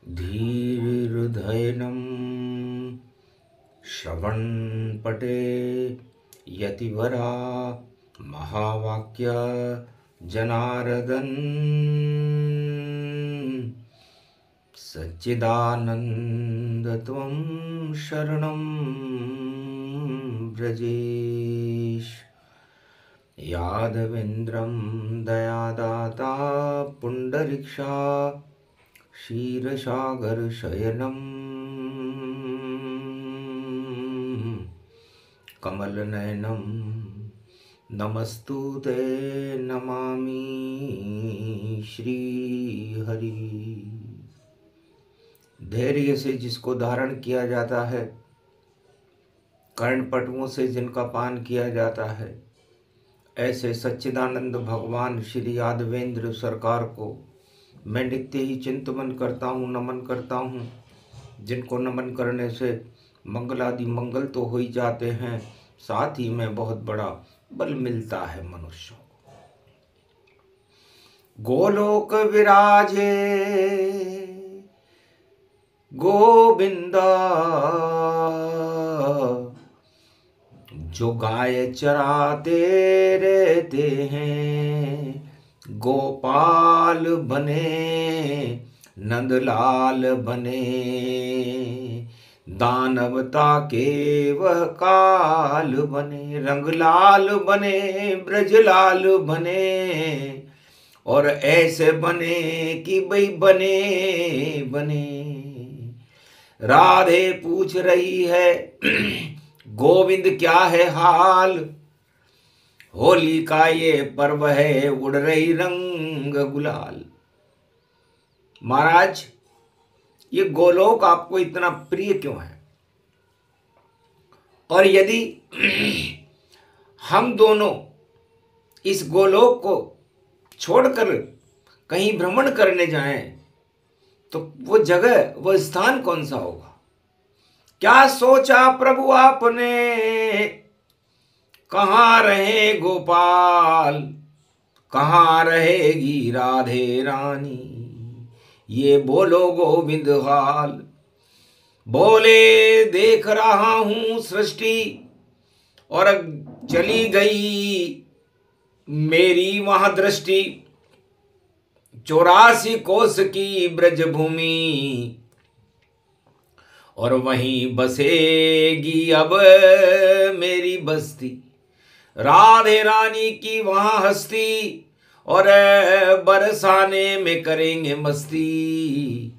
धीर्हृदयनं श्रवणपटे यतिवरा महावाक्य जनार्दन सच्चिदानंद त्वं शरणं व्रजेश। यादवेन्द्रं दयादाता पुंडरीक्षा क्षीरसागरशयनं कमलनयनं नमस्तुते नमामि श्रीहरि। धैर्य से जिसको धारण किया जाता है, कर्णपटुओं से जिनका पान किया जाता है, ऐसे सच्चिदानंद भगवान श्री यादवेंद्र सरकार को मैं नित्य ही चिंतन करता हूँ, नमन करता हूँ। जिनको नमन करने से मंगलादि मंगल तो हो ही जाते हैं, साथ ही में बहुत बड़ा बल मिलता है मनुष्यों को। गोलोक विराजे गोविंदा, जो गाय चराते रहते हैं, गोपाल बने नंदलाल बने, दानवता के वह काल बने, रंगलाल बने ब्रजलाल बने, और ऐसे बने कि भाई बने बने। राधे पूछ रही है गोविंद क्या है हाल, होली का ये पर्व है उड़ रही रंग गुलाल। महाराज, ये गोलोक आपको इतना प्रिय क्यों है? और यदि हम दोनों इस गोलोक को छोड़कर कहीं भ्रमण करने जाएं, तो वो जगह, वो स्थान कौन सा होगा? क्या सोचा प्रभु आपने, कहाँ रहे गोपाल, कहाँ रहेगी राधे रानी, ये बोलो गोविंद हाल। बोले देख रहा हूं सृष्टि, और चली गई मेरी वहां दृष्टि, 84 कोस की ब्रजभूमि, और वहीं बसेगी अब मेरी बस्ती। राधे रानी की वहां हस्ती, और बरसाने में करेंगे मस्ती,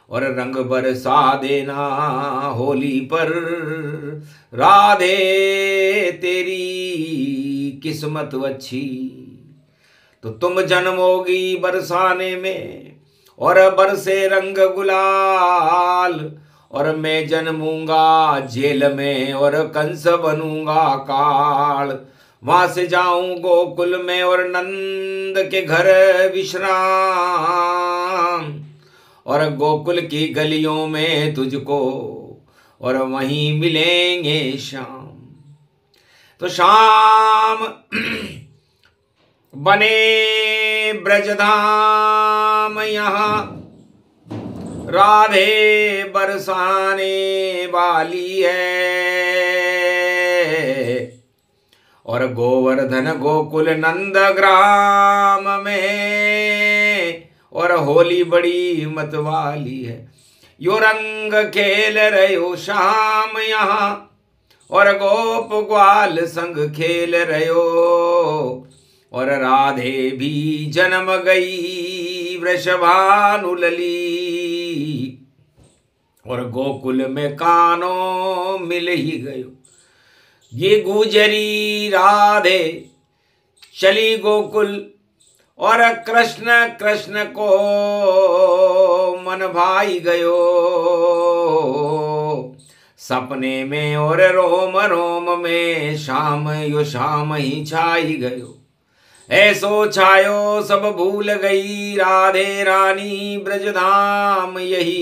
और रंग बरसा देना होली पर, राधे तेरी किस्मत अच्छी। तो तुम जन्मोगी बरसाने में, और बरसे रंग गुलाल, और मैं जन्मूंगा जेल में, और कंस बनूंगा काल। वहां से जाऊं गोकुल में, और नंद के घर विश्राम, और गोकुल की गलियों में तुझको, और वहीं मिलेंगे शाम। तो शाम बने ब्रजधाम यहाँ, राधे बरसाने वाली है, और गोवर्धन गोकुल नंद ग्राम में, और होली बड़ी मत वाली है। यो रंग खेल रहे शाम यहाँ, और गोप ग्वाल संग खेल रहे, और राधे भी जन्म गई वृषभानुलली, और गोकुल में कानों मिल ही गयो। ये गुजरी राधे चली गोकुल, और कृष्ण कृष्ण को मन भाई गयो, सपने में और रोम रोम में शाम यो शाम ही छाई गयो। ऐसो छायो सब भूल गई राधे रानी ब्रजधाम यही,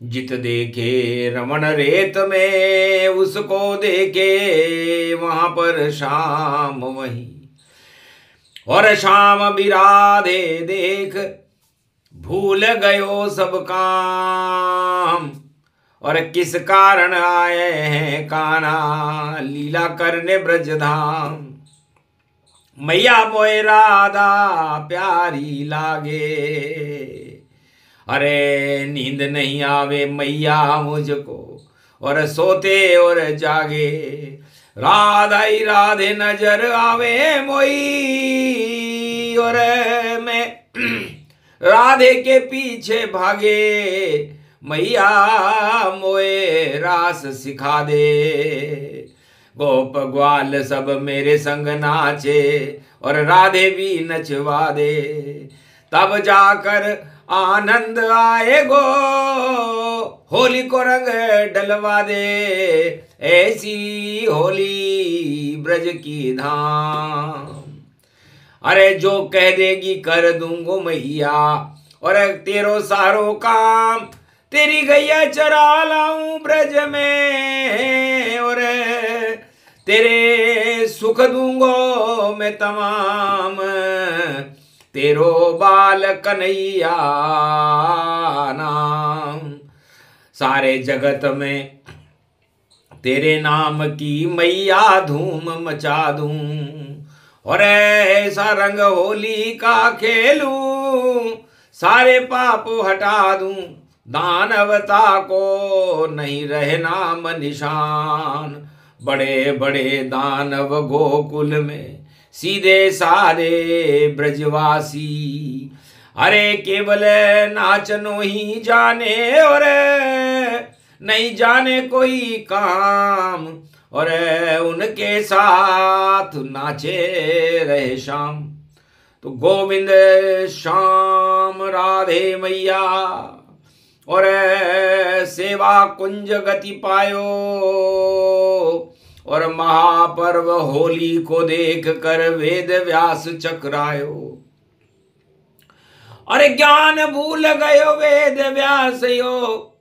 जित देखे रमण रेत में उसको देखे वहां पर शाम वही। और शाम भी राधे देख भूल गयो सब काम, और किस कारण आए हैं कान्हा लीला करने ब्रज धाम। मैया मोए राधा प्यारी लागे, अरे नींद नहीं आवे मैया मुझको, और सोते और जागे। राधा ही राधे नजर आवे मोई, और मैं राधे के पीछे भागे। मैया मोए रास सिखा दे, गोप ग्वाल सब मेरे संग नाचे, और राधे भी नचवा दे। तब जाकर आनंद आएगो, होली को रंग डलवा दे। ऐसी होली ब्रज की धाम, अरे जो कह देगी कर दूंगो मैया, और तेरो सारो काम तेरी गैया चरा लाऊं ब्रज में, और तेरे सुख दूंगो मैं तमाम, तेरो बाल कन्हैया नाम। सारे जगत में तेरे नाम की मैया धूम मचा दूं, और ऐसा रंग होली का खेलूं, सारे पाप हटा दूं। दानवता को नहीं रहे नाम निशान, बड़े बड़े दानव गोकुल में सीधे सारे ब्रजवासी। अरे केवल नाचनो ही जाने, और नहीं जाने कोई काम, और उनके साथ नाचे रहे शाम। तो गोविंद श्याम राधे मैया, और सेवा कुंज गति पायो, और महापर्व होली को देख कर वेद व्यास चकरायो। अरे ज्ञान भूल गयो वेद व्यास यो,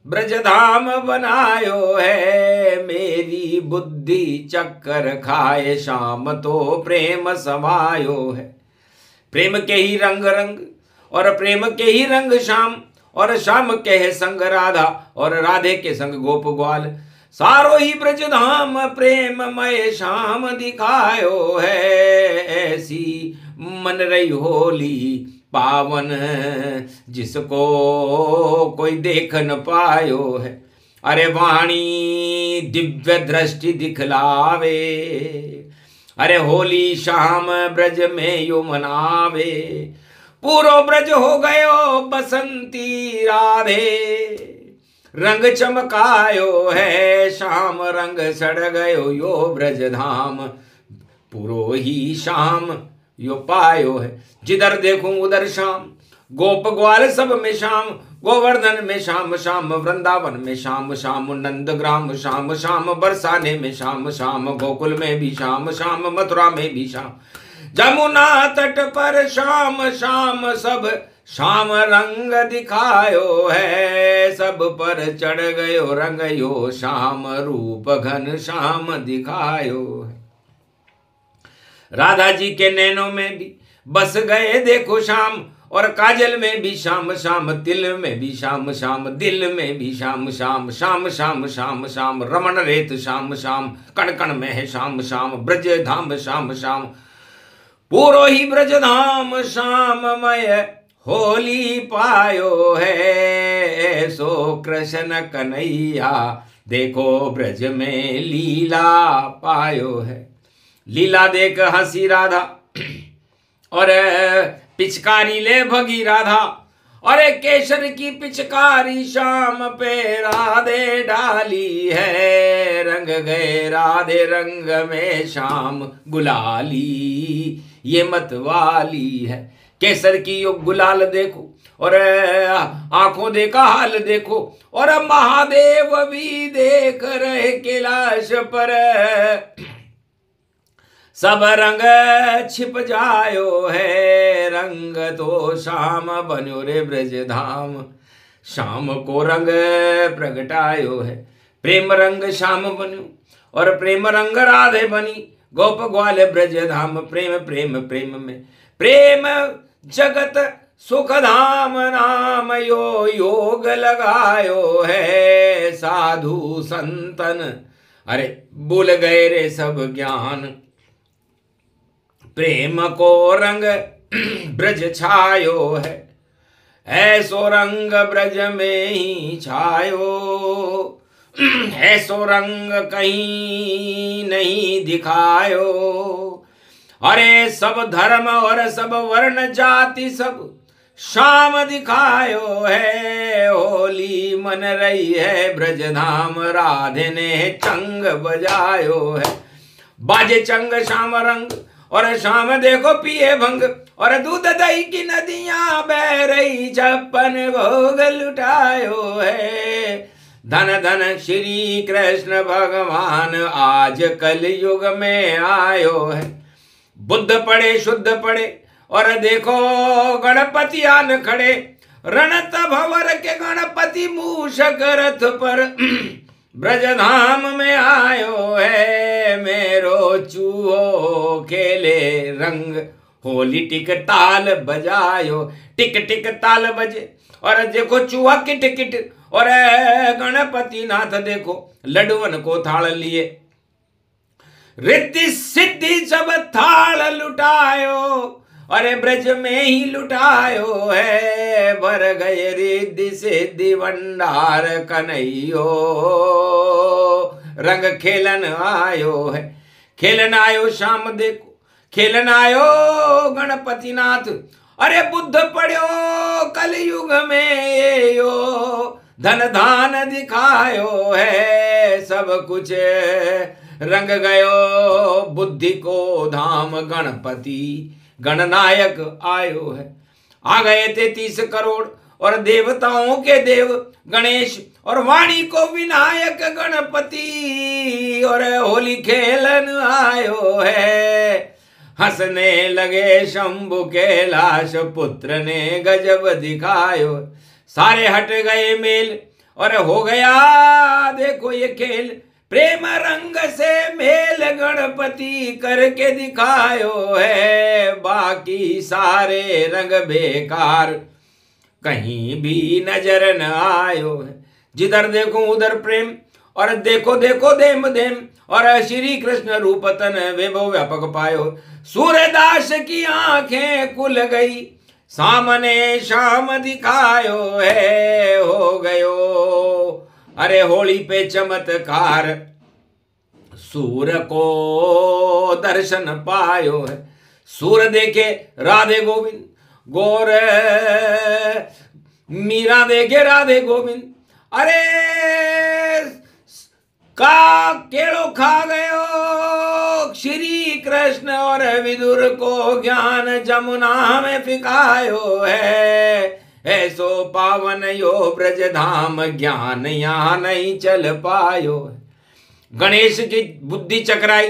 ब्रजधाम बनायो है। मेरी बुद्धि चक्कर खाए शाम तो प्रेम समायो है। प्रेम के ही रंग रंग, और प्रेम के ही रंग श्याम, और श्याम के है संग राधा, और राधे के संग गोप ग्वाल। सारो ही ब्रजधाम प्रेममय श्याम दिखायो है। ऐसी मन रही होली पावन, जिसको कोई देख न पायो है। अरे वाणी दिव्य दृष्टि दिखलावे, अरे होली शाम ब्रज में यो मनावे। पूरो ब्रज हो गयो बसंती राधे, रंग चमकायो है शाम रंग सड़ गयो यो ब्रज धाम। पूरो ही शाम यो पायो है, जिधर देखूं उधर शाम। गोप ग्वाल सब में शाम, गोवर्धन में शाम शाम, वृंदावन में शाम शाम, नंदग्राम शाम शाम, बरसाने में शाम शाम, गोकुल में भी शाम शाम, मथुरा में भी शाम, जमुना तट पर शाम शाम। सब शाम रंग दिखायो है, सब पर चढ़ गयो रंग यो शाम, रूप घन श्याम दिखायो है। राधा जी के नैनों में भी बस गए देखो श्याम, और काजल में भी श्याम श्याम, तिल में भी श्याम श्याम, दिल में भी श्याम श्याम, श्याम श्याम श्याम श्याम, रमण रेत श्याम श्याम, कण कण में है श्याम श्याम, ब्रज धाम श्याम श्याम। पूरो ही ब्रज धाम श्याममय होली पायो है। सो कृष्ण कन्हैया देखो ब्रज में लीला पायो है। लीला देख हंसी राधा, और पिचकारी ले भगी राधा, और केसर की पिचकारी शाम पे राधे डाली है। रंग गए राधे रंग में शाम, गुलाली ये मतवाली है। केसर की यो गुलाल देखो, और आंखों देखा हाल देखो, और महादेव भी देख रहे कैलाश पर। सब रंग छिप जायो है, रंग तो श्याम बन्यो रे ब्रज धाम। श्याम को रंग प्रगटायो है, प्रेम रंग श्याम बन्यो, और प्रेम रंग राधे बनी। गोप ग्वाल ब्रज धाम, प्रेम प्रेम प्रेम में प्रेम जगत सुख धाम नाम यो योग लगायो है। साधु संतन अरे भूल गए रे सब ज्ञान, प्रेम को रंग ब्रज छायो है। ऐसो रंग ब्रज में ही छायो, ऐसो रंग कहीं नहीं दिखायो। अरे सब धर्म और सब वर्ण जाति सब शाम दिखायो है। होली मन रही है ब्रज धाम, राधे ने चंग बजायो है। बाजे चंग शाम रंग और शाम देखो पिए भंग, और दूध दही की नदियां बह रही, छप्पन भोग लुटायो है। धन धन श्री कृष्ण भगवान आज कल युग में आयो है। बुद्ध पड़े शुद्ध पड़े और देखो गणपति आन खड़े, रणत भवर के गणपति मूषक रथ पर ब्रजधाम में आयो है। मेरो चूहो खेले रंग, होली टिक ताल बजायो। टिक टिक ताल बजे और देखो चूहा किट किट, और गणपति नाथ देखो लडुअन को थाल लिए। रिद्धि सिद्धि सब थाल लुटायो, अरे ब्रज में ही लुटायो है। भर गए रिद्धि सिद्धि भंडार कन्हैयो, रंग खेलन आयो है। खेलन आयो शाम देखो, खेलन आयो गणपति नाथ। अरे बुद्ध पढ़ो कलयुग में यो, धन धान दिखायो है। सब कुछ रंग गयो बुद्धि को धाम, गणपति गणनायक आयो है। आ गए 33 करोड़ और देवताओं के देव गणेश, और वाणी को विनायक गणपति, और होली खेलन आयो है। हंसने लगे शंभु कैलाश, पुत्र ने गजब दिखायो। सारे हट गए मेल और हो गया देखो ये खेल, प्रेम रंग से मेल गणपति करके दिखायो है। बाकी सारे रंग बेकार कहीं भी नजर न आयो है। जिधर देखो उधर प्रेम, और देखो देखो देम देम, और श्री कृष्ण रूप तन वैभव व्यापक पायो। सूर्यदास की आंखें खुल गई, सामने शाम दिखायो है। हो गयो अरे होली पे चमत्कार, सूर को दर्शन पायो है। सूर देखे राधे गोविंद, गोर मीरा देखे राधे गोविंद। अरे का केड़ो खा गयो श्री कृष्ण, और विदुर को ज्ञान जमुना में फिकायो है। ऐसो पावन यो ब्रज धाम, ज्ञान यहाँ नहीं चल पायो। गणेश की बुद्धि चकराई,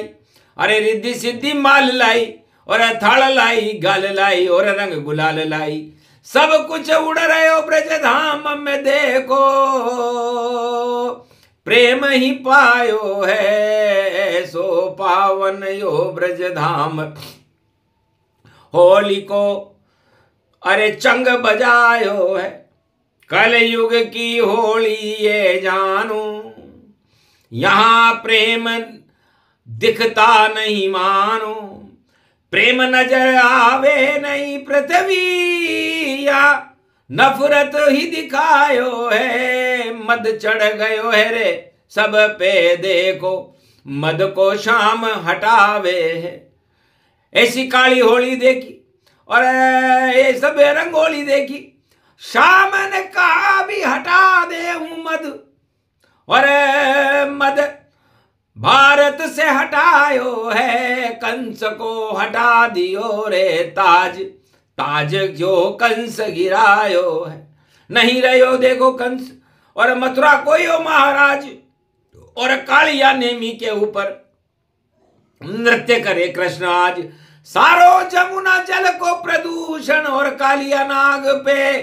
अरे रिद्धि सिद्धि माल लाई, और थाल लाई गाल लाई, और रंग गुलाल लाई। सब कुछ उड़ रहे हो ब्रज धाम में देखो, प्रेम ही पायो है। सो पावन यो ब्रज धाम, होली को अरे चंग बजायो है। कल युग की होली ये जानू, यहां प्रेम दिखता नहीं मानो। प्रेम नजर आवे नहीं पृथ्वी, या नफरत ही दिखायो है। मद चढ़ गयो है रे सब पे देखो, मद को शाम हटावे है। ऐसी काली होली देखी और ये सब रंगोली देखी, शाम ने कहा भी हटा दे हूं मद, और मद भारत से हटायो है। कंस को हटा दियो रे ताज, ताज जो कंस गिरायो है। नहीं रहो देखो कंस, और मथुरा कोई हो महाराज, और कालिया नेमी के ऊपर नृत्य करे कृष्ण आज। सारो जमुना जल को प्रदूषण, और कालिया नाग पे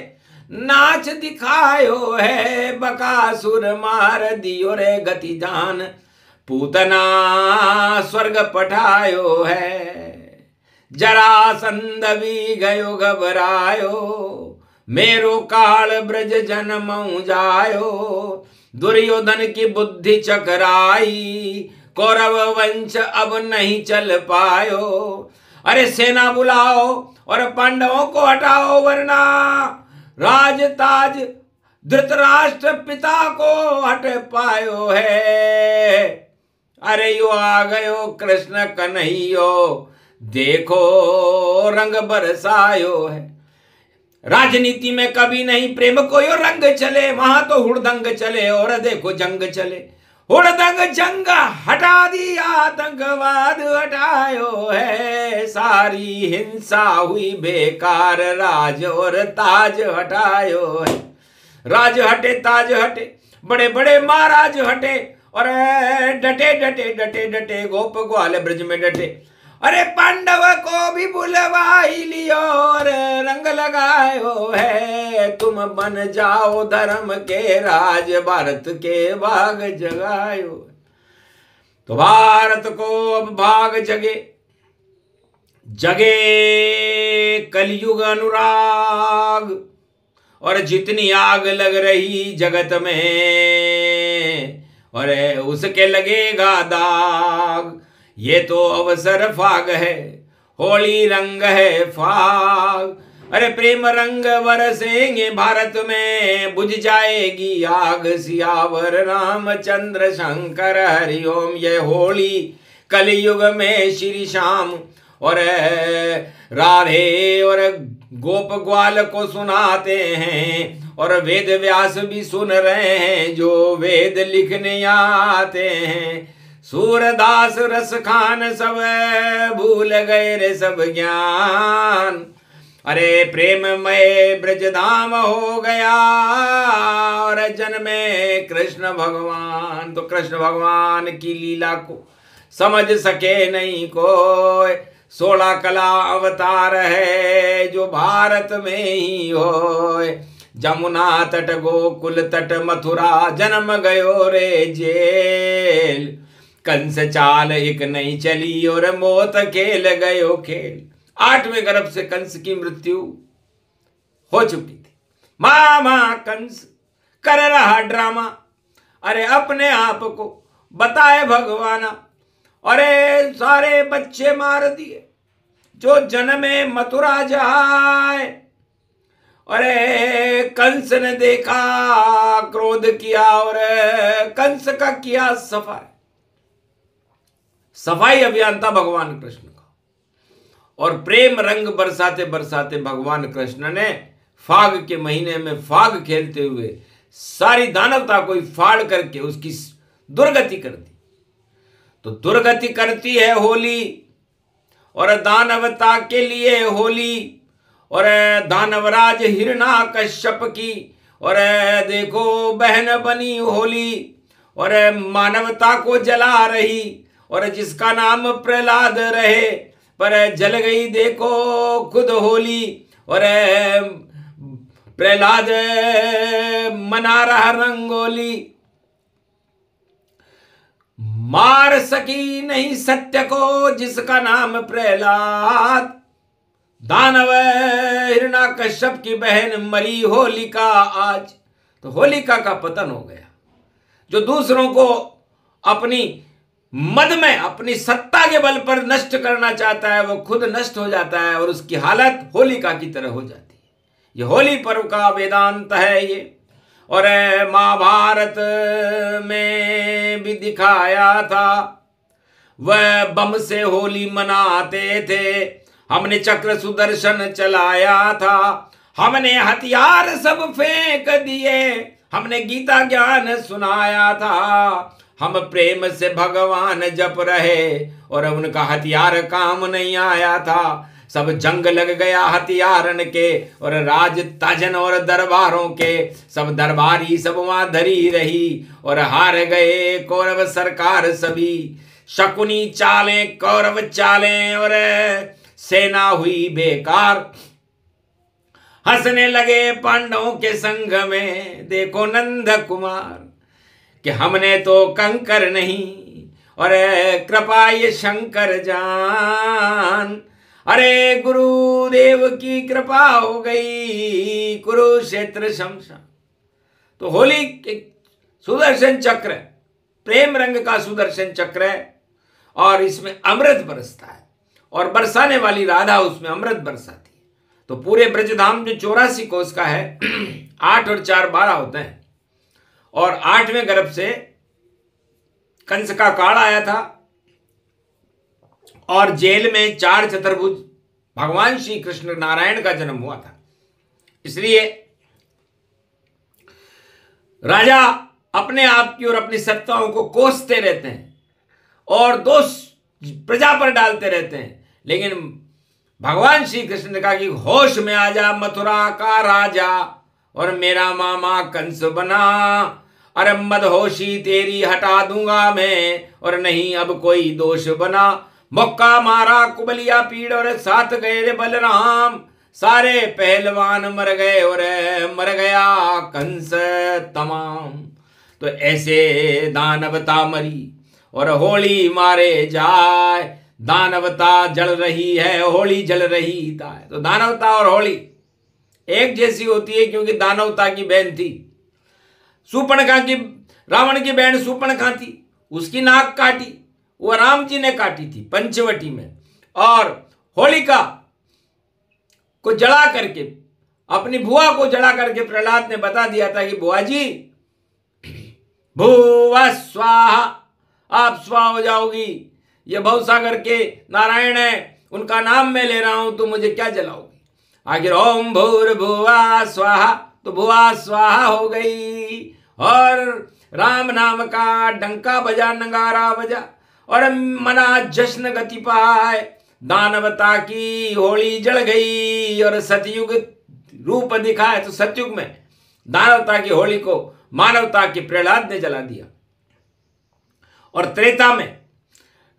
नाच दिखायो है। बकासुर मार दियो रे गति जान, पूतना स्वर्ग पठायो है। जरासंध भी गयो घबरायो, मेरो काल ब्रज जनमऊ जायो, दुर्योधन की बुद्धि चकराई, कौरव वंश अब नहीं चल पायो। अरे सेना बुलाओ और पांडवों को हटाओ, वरना राज ताज धृतराष्ट्र पिता को हट पायो है। अरे यो आ गयो कृष्ण कन्हैयो, देखो रंग बरसायो है। राजनीति में कभी नहीं प्रेम को यो रंग चले, वहां तो हुड़दंग चले और देखो जंग चले। हुड़दंग जंग हटा दी, आतंकवाद हटायो है, सारी हिंसा हुई बेकार, राज और ताज हटायो है। राज हटे ताज हटे, बड़े बड़े महाराज हटे, और डटे डटे डटे डटे गोप ग्वाल ब्रज में डटे। अरे पांडव को भी बुलवा ही लियो और रंग लगायो है, तुम बन जाओ धर्म के राज, भारत के भाग जगायो। तो भारत को अब भाग जगे, जगे कलयुग अनुराग, और जितनी आग लग रही जगत में, और उसके लगेगा दाग। ये तो अवसर फाग है, होली रंग है फाग। अरे प्रेम रंग बरसेंगे भारत में, बुझ जाएगी आग, सियावर रामचंद्र शंकर हरिओम। ये होली कलयुग में श्री श्याम और राधे और गोप ग्वाल को सुनाते हैं, और वेद व्यास भी सुन रहे हैं जो वेद लिखने आते हैं। सूरदास रस खान सब भूल गए रे सब ज्ञान, अरे प्रेममय ब्रजधाम हो गया और जन्मे कृष्ण भगवान। तो कृष्ण भगवान की लीला को समझ सके नहीं कोई, 16 कला अवतार है जो भारत में ही हो। जमुना तट गोकुल तट मथुरा, जन्म गयो रे जेल, कंस चाल एक नहीं चली और मौत खेल गयो खेल। 8वें गर्भ से कंस की मृत्यु हो चुकी थी। मामा कंस कर रहा ड्रामा, अरे अपने आप को बताए भगवाना, अरे सारे बच्चे मार दिए जो जन्मे मथुरा जाए। अरे कंस ने देखा, क्रोध किया और कंस का किया सफाई अभियान था भगवान कृष्ण का। और प्रेम रंग बरसाते बरसाते भगवान कृष्ण ने फाग के महीने में फाग खेलते हुए सारी दानवता को फाड़ करके उसकी दुर्गति कर दी। तो दुर्गति करती है होली, और दानवता के लिए होली, और दानवराज हिरण्याकश्यप की और देखो बहन बनी होली, और मानवता को जला रही, और जिसका नाम प्रहलाद रहे पर जल गई देखो खुद होली। और प्रहलाद मना रहा रंगोली, मार सकी नहीं सत्य को जिसका नाम प्रहलाद। दानव हिरण्याकश्यप की बहन मरी होलिका आज। तो होलिका का पतन हो गया। जो दूसरों को अपनी मद में अपनी सत्ता के बल पर नष्ट करना चाहता है वो खुद नष्ट हो जाता है, और उसकी हालत होलिका की तरह हो जाती है। ये होली पर्व का वेदांत है ये। और महाभारत में भी दिखाया था, वह बम से होली मनाते थे, हमने चक्र सुदर्शन चलाया था, हमने हथियार सब फेंक दिए, हमने गीता ज्ञान सुनाया था, हम प्रेम से भगवान जप रहे और उनका हथियार काम नहीं आया था। सब जंग लग गया हथियारन के, और राज ताजन और दरबारों के, सब दरबारी सब वहां धरी रही, और हार गए कौरव सरकार सभी। शकुनी चालें कौरव चालें और सेना हुई बेकार। हंसने लगे पांडवों के संग में देखो नंद कुमार, कि हमने तो कंकर नहीं और कृपा ये शंकर जान। अरे गुरुदेव की कृपा हो गई, कुरुक्षेत्र शमशान। तो होली एक सुदर्शन चक्र है, प्रेम रंग का सुदर्शन चक्र है, और इसमें अमृत बरसता है, और बरसाने वाली राधा उसमें अमृत बरसाती है। तो पूरे ब्रजधाम जो 84 कोस का है 8 और 4 12 होते हैं, और 8वें गर्भ से कंस का काल आया था, और जेल में 4 चतुर्भुज भगवान श्री कृष्ण नारायण का जन्म हुआ था। इसलिए राजा अपने आप की और अपनी सत्ताओं को कोसते रहते हैं और दोष प्रजा पर डालते रहते हैं, लेकिन भगवान श्री कृष्ण ने कहा कि होश में आ जा मथुरा का राजा, और मेरा मामा कंस बना, अरे मदहोशी तेरी हटा दूंगा मैं, और नहीं अब कोई दोष बना। मौका मारा कुबलिया पीड़ और साथ गए रे बलराम, सारे पहलवान मर गए और मर गया कंस तमाम। तो ऐसे दानवता मरी और होली मारे जाए, दानवता जल रही है होली जल रही था। तो दानवता और होली एक जैसी होती है, क्योंकि दानवता की बहन थी सूर्पणखा की, रावण की बहन सूर्पणखा थी, उसकी नाक काटी, वो राम जी ने काटी थी पंचवटी में। और होलिका को जला करके, अपनी बुआ को जला करके प्रहलाद ने बता दिया था कि बुआ जी भूवा स्वाहा, आप स्वा हो जाओगी, ये भवसागर के नारायण है, उनका नाम मैं ले रहा हूं, तो मुझे क्या जलाओगी। आखिर ओम भूर्भुवा स्वाहा, तो भुआ स्वाहा हो गई, और राम नाम का डंका बजा, नगारा बजा, और मना जश्न गति पाए, दानवता की होली जल गई, और सतयुग रूप दिखाए। तो सतयुग में दानवता की होली को मानवता के प्रहलाद ने जला दिया, और त्रेता में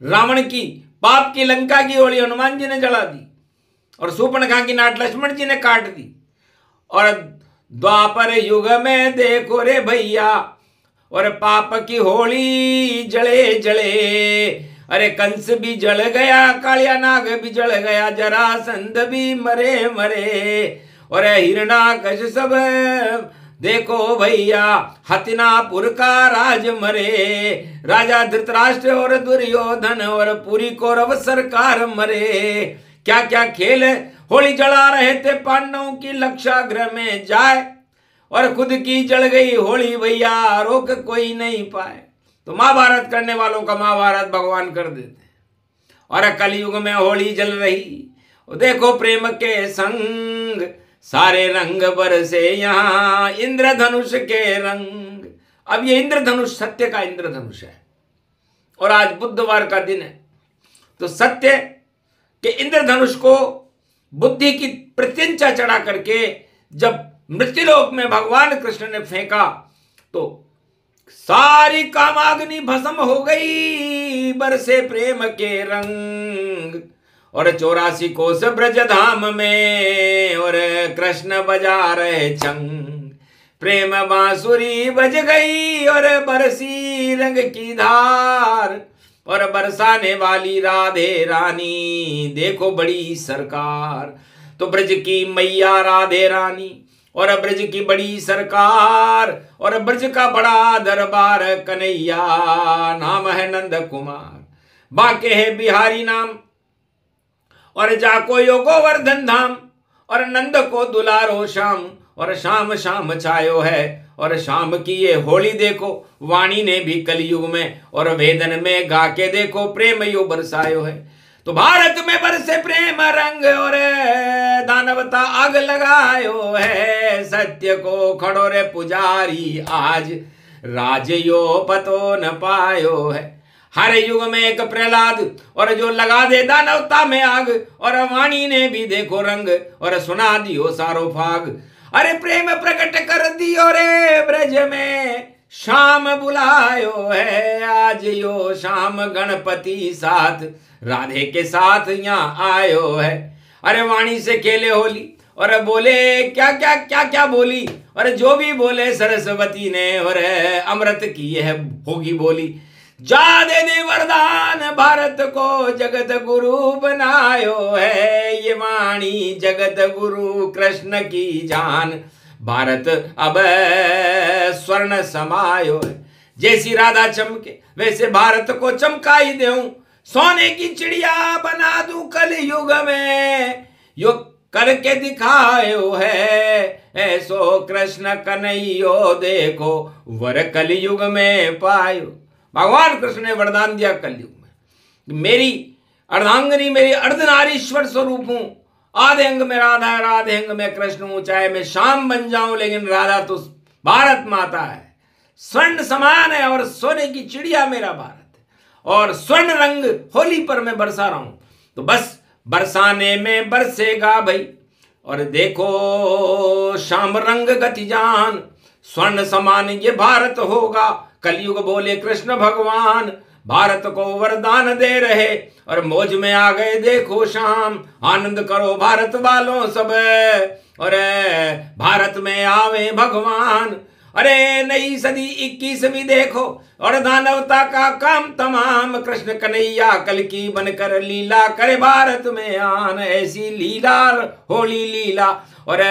रावण की पाप की लंका की होली हनुमान जी ने जला दी, और सूर्पणखा की नाट लक्ष्मण जी ने काट दी। और द्वापर युग में देखो रे भैया, और पाप की होली जले जले, अरे कंस भी जल गया, कालिया नाग भी जल गया, जरासंध भी मरे मरे, और हिरणाकश सब देखो भैया, हतिनापुर का राज मरे, राजा धृतराष्ट्र और दुर्योधन और पूरी कौरव सरकार मरे। क्या क्या खेल होली जला रहे थे पांडवों की लक्षागृह में जाए, और खुद की जल गई होली भैया, रोक कोई नहीं पाए। तो महाभारत करने वालों का महाभारत भगवान कर देते हैं। और कलयुग में होली जल रही, देखो प्रेम के संग सारे रंग बरसे यहाँ, इंद्रधनुष के रंग। अब ये इंद्रधनुष सत्य का इंद्रधनुष है, और आज बुधवार का दिन है, तो सत्य के इंद्रधनुष को बुद्धि की प्रत्यंचा चढ़ा करके जब मृत्युलोक में भगवान कृष्ण ने फेंका, तो सारी कामाग्नि भस्म हो गई, बरसे प्रेम के रंग। और 84 कोस ब्रजधाम में, और कृष्ण बजा रहे छंग, प्रेम बांसुरी बज गई, और बरसी रंग की धार, और बरसाने वाली राधे रानी, देखो बड़ी सरकार। तो ब्रज की मैया राधे रानी, और ब्रज की बड़ी सरकार, और ब्रज का बड़ा दरबार, कन्हैया नाम है नंद कुमार, बाके है बिहारी नाम, और जाको योगोवर्धन धाम, और नंद को दुलारो श्याम, और शाम शाम छायो है, और शाम की ये होली देखो, वाणी ने भी कलयुग में और वेदन में गा के देखो, प्रेम यो बरसायो है। तो भारत में बरसे प्रेम रंग, और दानवता आग लगायो है, सत्य को खड़ो रे पुजारी, आज राज यो पतो न पायो है। हर युग में एक प्रहलाद, और जो लगा दे दानवता में आग, और वाणी ने भी देखो रंग, और सुना दियो सारो फाग। अरे प्रेम प्रकट कर दियो रे ब्रज में, शाम बुलायो है, आज यो शाम गणपति साथ, राधे के साथ यहाँ आयो है। अरे वाणी से खेले होली, और बोले क्या क्या क्या क्या बोली, और जो भी बोले सरस्वती ने, और अमृत की यह होगी बोली। जा दे दे वरदान भारत को जगत गुरु बनायो है, ये वाणी जगत गुरु कृष्ण की जान, भारत अब स्वर्ण समायो है। जैसी राधा चमके वैसे भारत को चमका ही देऊं, सोने की चिड़िया बना दूं कल युग में, युग करके दिखायो है, ऐसो कृष्ण कन्हैयो देखो वर कल युग में पायो। भगवान कृष्ण ने वरदान दिया कलयुग में, मेरी अर्धांगिनी मेरी अर्धनारीश्वर स्वरूप हूं, आधे अंग में राधा है आधे अंग में कृष्ण हूं, चाहे मैं शाम बन जाऊं लेकिन राधा तो भारत माता है, स्वर्ण समान है और सोने की चिड़िया मेरा भारत है, और स्वर्ण रंग होली पर मैं बरसा रहा हूं, तो बस बरसाने में बरसेगा भाई, और देखो शाम रंग गति जान, स्वर्ण समान ये भारत होगा, कलयुग बोले कृष्ण भगवान, भारत को वरदान दे रहे और मौज में आ गए देखो शाम, आनंद करो भारत वालों सब, और भारत में आवे भगवान, अरे नई सदी 21वीं देखो और दानवता का काम तमाम, कृष्ण कन्हैया कल की बनकर लीला करे भारत में आन, ऐसी लीला होली लीला और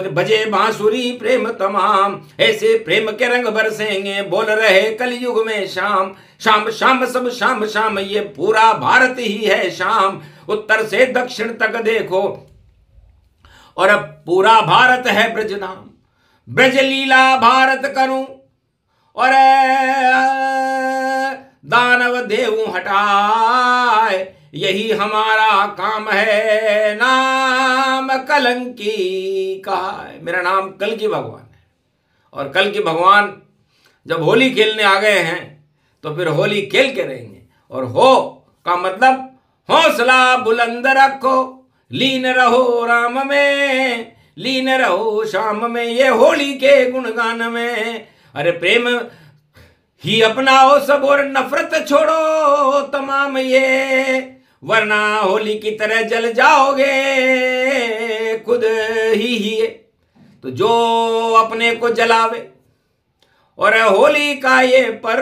बजे बांसुरी प्रेम तमाम, ऐसे प्रेम के रंग बरसेंगे बोल रहे कलयुग में शाम, शाम शाम सब शाम शाम, ये पूरा भारत ही है शाम, उत्तर से दक्षिण तक देखो और अब पूरा भारत है ब्रज नाम, ब्रज लीला भारत करूं और दानव देव हटाए, यही हमारा काम है, नाम कलंकी का है, मेरा नाम कल्कि भगवान है, और कल्कि भगवान जब होली खेलने आ गए हैं तो फिर होली खेल के रहेंगे, और हो का मतलब हौसला बुलंद रखो, लीन रहो राम में, लीन रहो शाम में, ये होली के गुणगान में, अरे प्रेम ही अपनाओ सब और नफरत छोड़ो तमाम ये, वरना होली की तरह जल जाओगे खुद ही। तो जो अपने को जलावे और होली का ये पर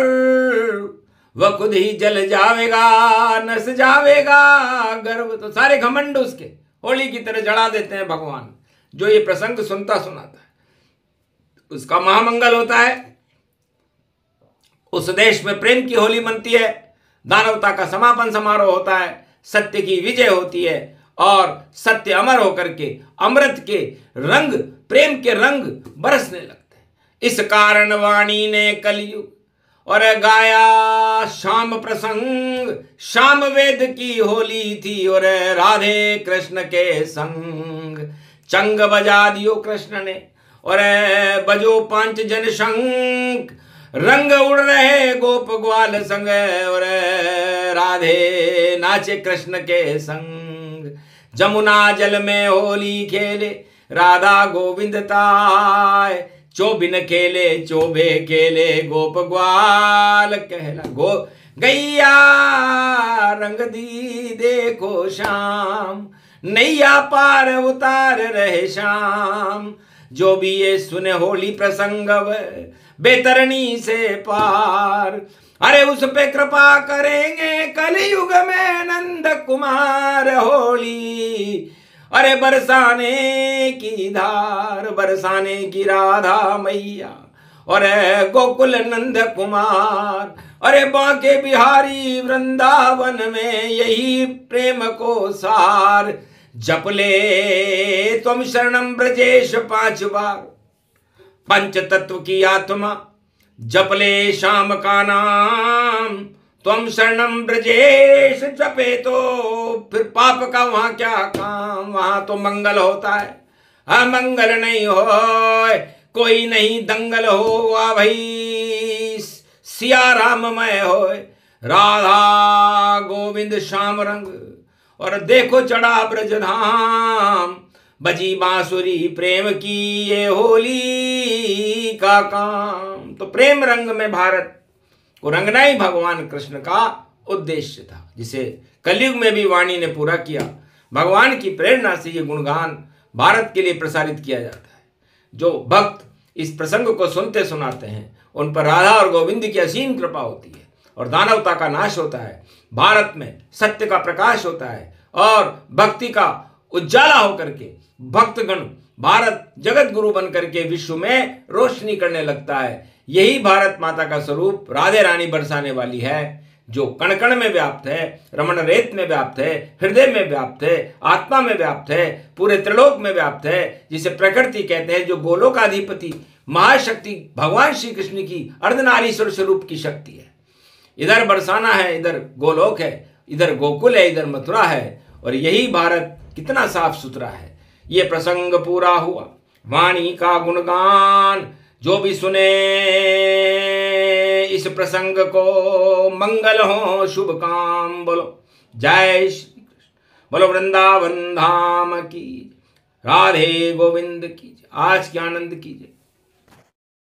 वह खुद ही जल जावेगा, नस जावेगा गर्व, तो सारे घमंड उसके होली की तरह जला देते हैं भगवान। जो ये प्रसंग सुनता सुनाता है उसका महामंगल होता है, उस देश में प्रेम की होली मनती है, दानवता का समापन समारोह होता है, सत्य की विजय होती है और सत्य अमर होकर के अमृत के रंग, प्रेम के रंग बरसने लगते हैं। इस कारण वाणी ने कलयुग और गाया शाम प्रसंग, शाम वेद की होली थी और राधे कृष्ण के संग, चंग बजा दियो कृष्ण ने और बजो पांच जन शंख, रंग उड़ रहे गोप ग्वाल संग और राधे नाचे कृष्ण के संग, जमुना जल में होली खेले राधा गोविंद ताय, चोबिन खेले चोबे खेले गोप ग्वाल कहला, गो गैया रंग दी देखो शाम, नैया पार उतार रहे शाम, जो भी ये सुने होली प्रसंग बेतरनी से पार, अरे उस पे कृपा करेंगे कलयुग में नंद कुमार होली, अरे बरसाने की धार बरसाने की राधा मैया और गोकुल नंद कुमार, अरे बांके बिहारी वृंदावन में यही प्रेम को सार, जप ले तुम शरणम ब्रजेश 5 बार, पंच तत्व की आत्मा जप ले श्याम का नाम, तुम शरणम ब्रजेश जपे तो फिर पाप का वहां क्या काम, वहां तो मंगल होता है, अमंगल नहीं हो कोई नहीं, दंगल हो भाई सिया राममय हो, राधा गोविंद श्याम रंग और देखो चढ़ा ब्रज धाम, बजी बांसुरी प्रेम की ये होली का काम। तो प्रेम रंग में भारत को रंगना ही भगवान कृष्ण का उद्देश्य था, जिसे कलयुग में भी वाणी ने पूरा किया। भगवान की प्रेरणा से ये गुणगान भारत के लिए प्रसारित किया जाता है। जो भक्त इस प्रसंग को सुनते सुनाते हैं उन पर राधा और गोविंद की असीम कृपा होती है और दानवता का नाश होता है। भारत में सत्य का प्रकाश होता है और भक्ति का उज्जाला होकर के भक्तगण भारत जगत गुरु बन करके विश्व में रोशनी करने लगता है। यही भारत माता का स्वरूप राधे रानी बरसाने वाली है, जो कण कण में व्याप्त है, रमण रेत में व्याप्त है, हृदय में व्याप्त है, आत्मा में व्याप्त है, पूरे त्रिलोक में व्याप्त है, जिसे प्रकृति कहते हैं, जो गोलोकाधिपति महाशक्ति भगवान श्री कृष्ण की अर्धनारीश्वर स्वरूप की शक्ति है। इधर बरसाना है, इधर गोलोक है, इधर गोकुल है, इधर मथुरा है, और यही भारत कितना साफ सुथरा है। ये प्रसंग पूरा हुआ। वाणी का गुणगान जो भी सुने इस प्रसंग को, मंगल हो शुभ काम। बोलो जय श्री कृष्ण, बोलो वृंदावन धाम की, राधे गोविंद की, आज के आनंद कीजिए।